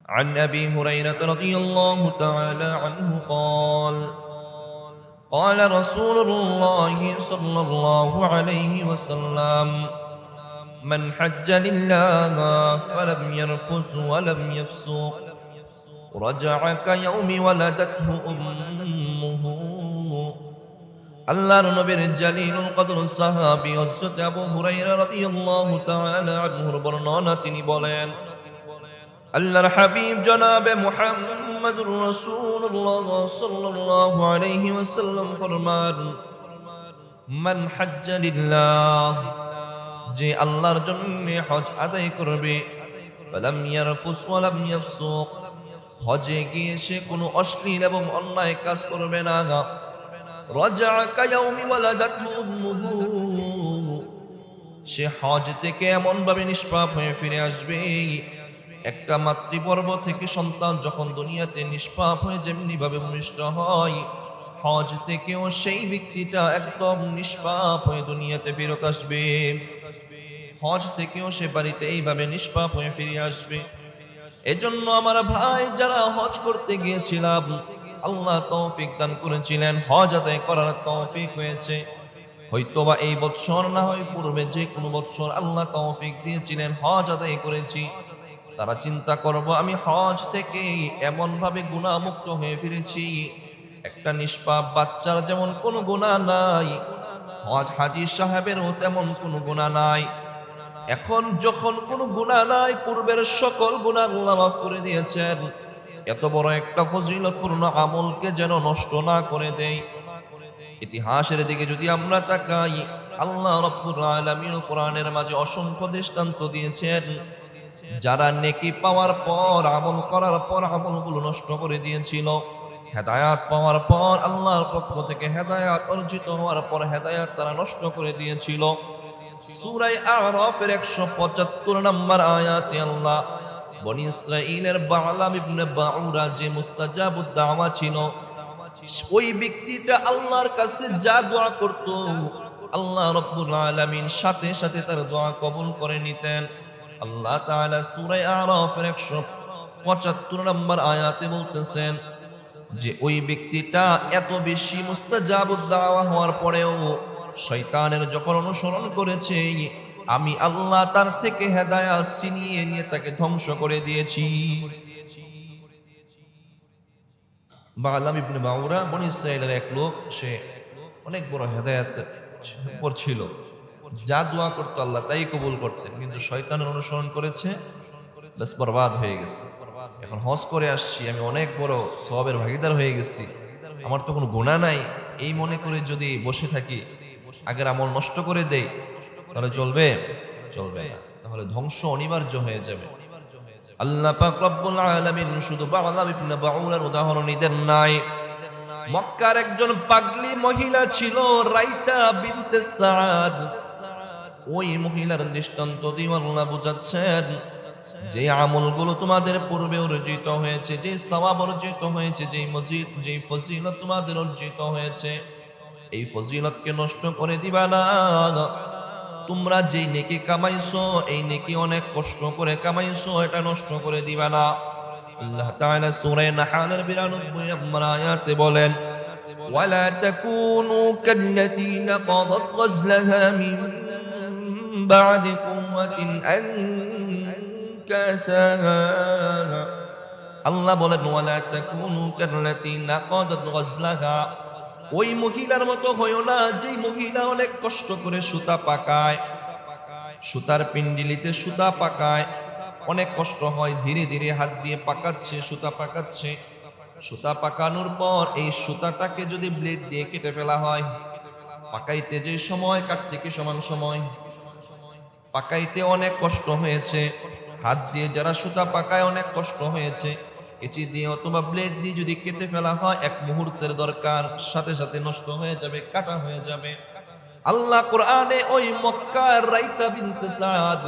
عن أبي هريرة رضي الله تعالى عنه قال قال رسول الله صلى الله عليه وسلم من حج لله فلم يرفث ولم يفسق رجع كيوم ولدته أمه আল্লাহর নবীর জালিলুল কদর সাহাবী হযরত আবু হুরায়রা রাদিয়াল্লাহু তাআলা আনহুর বর্ণনা তিনি বলেন আল্লাহর হাবিব জনাবে মুহাম্মদুর রাসূলুল্লাহ সাল্লাল্লাহু আলাইহি ওয়াসাল্লাম ফরমান মান হাজ্জা লিল্লাহ যে আল্লাহর জন্য হজ আদায় করবে ফালাম ইয়ারফুস ওয়ালাম ইয়াফসুক হজে গিয়ে সে কোনো অশ্লীল এবং অন্যায় কাজ করবে না রাজা কায়াউমি ওয়ালাদাতহু উম্মুহু সে হজ থেকে এমন ভাবে নিষ্পাপ হয়ে ফিরে আসবে একটা মাতৃগর্ভ থেকে সন্তান যখন দুনিয়াতে নিষ্পাপ হয়ে যেমনি ভাবে ভূমিষ্ঠ হয় হজ থেকেও সেই ব্যক্তিটা একদম নিষ্পাপ হয়ে দুনিয়াতে ফেরত আসবে হজ থেকেও সে বাড়িতে এইভাবে নিষ্পাপ হয়ে ফিরে আসবে এজন্য আমার ভাই যারা হজ করতে গিয়েছিলাম আল্লাহ তৌফিক দান করেছিলেন হজ আদায় করার তৌফিক হয়েছে হয়তোবা এই বছর না হয় পূর্বে যে কোনো বছর আল্লাহ তৌফিক দিয়েছিলেন হজ আদায় করেছি তারা চিন্তা করব আমি হজ থেকে এমন ভাবে গুনাহমুক্ত হয়ে ফিরেছি একটা নিষ্পাপ বাচ্চার যেমন কোনো গুনাহ নাই হজ হাজী সাহেবেরও তেমন কোনো গুনাহ নাই এখন যখন কোনো গুনাহ নাই পূর্বের সকল গুনাহ আল্লাহ মাফ করে দিয়েছেন এত বড় একটা ফজিলতপূর্ণ আমলকে যেন নষ্ট না করে দেয় ইতিহাসের দিকে যদি আমরা তাকাই আল্লাহ রাব্বুল আলামিন কোরআনের মাঝে অসংখ্য দৃষ্টান্ত দিয়েছেন যারা নেকি পাওয়ার পর আমল করার পর আমলগুলো নষ্ট করে দিয়েছিল হেদায়াত পাওয়ার পর আল্লাহর পক্ষ থেকে হেদায়াত অর্জিত হওয়ার পর হেদায়াত তারা নষ্ট করে দিয়েছিল সূরা আরাফের 175 নম্বর আয়াতে আল্লাহ বনি ইসরাঈলের বালাম ইবনে বাউরা যে মুস্তাজাবুদ দাওয়া ছিল ওই ব্যক্তিটা আল্লাহর কাছে যা দোয়া করত আল্লাহ রাব্বুল আলামিন সাথে সাথে তার দোয়া কবুল করে নিতেন আল্লাহ তাআলা সূরা আরাফের 175 নম্বর আয়াতে বলতেছেন যে ওই ব্যক্তিটা এত বেশি মুস্তাজাবুদ দাওয়া হওয়ার পরেও শয়তানের যখন অনুসরণ করেছে আমি আল্লাহ তার থেকে হেদায়াত ছিনিয়ে নিয়ে তাকে ধ্বংস করে দিয়েছি বালাম ইবনে বাউরা বনি ইসরাঈলের এক লোক সে অনেক বড় হেদায়েতের উপর ছিল যা দোয়া করতো আল্লাহ তাই কবুল করতেন কিন্তু শয়তানের অনুসরণ করেছে বাস বরবাদ হয়ে গেছে এখন হজ করে আসছি আমি অনেক বড় সওয়াবের ভাগীদার হয়ে গেছি আমার তো কোনো গুনাহ নাই এই মনে করে যদি বসে থাকি আগের আমল নষ্ট করে দেই তাহলে চলবে চলবে না তাহলে ধ্বংস অনিবার্য হয়ে যাবে আল্লাহ পাক রব্বুল আলামিন শুধু বালাম ইবনে বাউরার উদাহরণই দেন নাই মক্কার একজন পাগলি মহিলা ছিল রাইতা বিনতে সাদ ওই মহিলার দৃষ্টান্ত দিয়ে আল্লাহ বুঝাচ্ছেন যে আমলগুলো তোমাদের পূর্বে অর্জিত হয়েছে যে সওয়াব অর্জিত হয়েছে যে মজিদ যে ফজিলত তোমাদের অর্জিত হয়েছে এই ফজিলতকে নষ্ট করে দিবা না তোমরা যেই নেকি কামাইছো এই নেকি অনেক কষ্ট করে কামাইছো এটা নষ্ট করে দিবা না আল্লাহ তাআলা সূরা নাহলের 92 নম্বর আয়াতে বলেন ওয়ালা তাকুনু কাল্লাতী নাকাদাত গজলাহা মিন বা'দি কুওয়াতিন আনকাসা আল্লাহ বলেন ওয়ালা তাকুনু কাল্লাতী নাকাদাত গজলাহা ওই মহিলার মতো হইও না যেই মহিলা অনেক কষ্ট করে সুতা পাকায় সুতার পিন্ডিলিতে সুতা পাকায় অনেক কষ্ট হয় ধীরে ধীরে হাত দিয়ে পাকাচ্ছে সুতা পাকাচ্ছে সুতা পাকানোর পর এই সুতাটাকে যদি ব্লেড দিয়ে কেটে ফেলা হয় পাকাইতে যে সময় কাটতে কি সমান সময় পাকাইতে অনেক কষ্ট হয়েছে হাত দিয়ে যারা সুতা পাকায় অনেক কষ্ট হয়েছে কেচি দিয়ে অথবা ব্লেড দিয়ে যদি কেটে ফেলা হয় এক মুহূর্তের দরকার সাথে সাথে নষ্ট হয়ে যাবে কাটা হয়ে যাবে আল্লাহ কোরআনে ওই মক্কার রাইতা বিনতে সাদ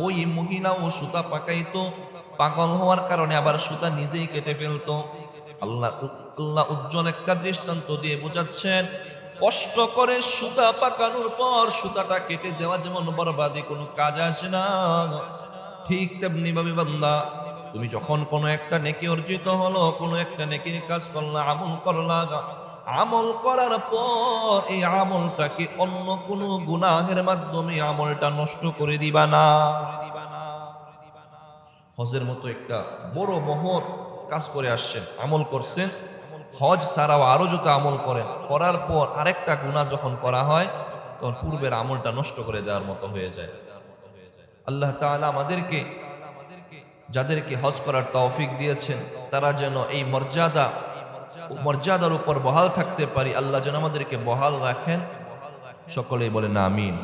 ওই মহিলা ও সুতা পাকাইতো পাগল হওয়ার কারণে আবার সুতা নিজেই কেটে ফেলতো আল্লাহ উজ্জ্বল একটা দৃষ্টান্ত দিয়ে বোঝাচ্ছেন কষ্ট করে সুতা পাকানোর পর সুতাটা কেটে দেওয়া যেমন বরবাদে কোনো কাজ আসে না ঠিক তেমনি ভাবে বান্দা তুমি যখন কোনো একটা নেকি অর্জিত হলো, কোনো একটা নেকির কাজ করলা, আমল করলা, আমল করার পর এই আমলটাকে অন্য কোনো গুনাহের মাধ্যমে আমলটা নষ্ট করে দিবা না। হজের মতো একটা বড় মহৎ কাজ করে আসছেন, আমল করছেন, হজ ছাড়াও আরো যত আমল করেন, করার পর আরেকটা গুনাহ যখন করা হয় তখন পূর্বের আমলটা নষ্ট করে দেওয়ার মতো হয়ে যায়। আল্লাহ তাআলা আমাদেরকে, যাদেরকে হজ করার তৌফিক দিয়েছেন, তারা যেন এই মর্যাদার উপর বহাল থাকতে পারি, আল্লাহ যেন আমাদেরকে বহাল রাখেন। সকলেই বলেন আমিন।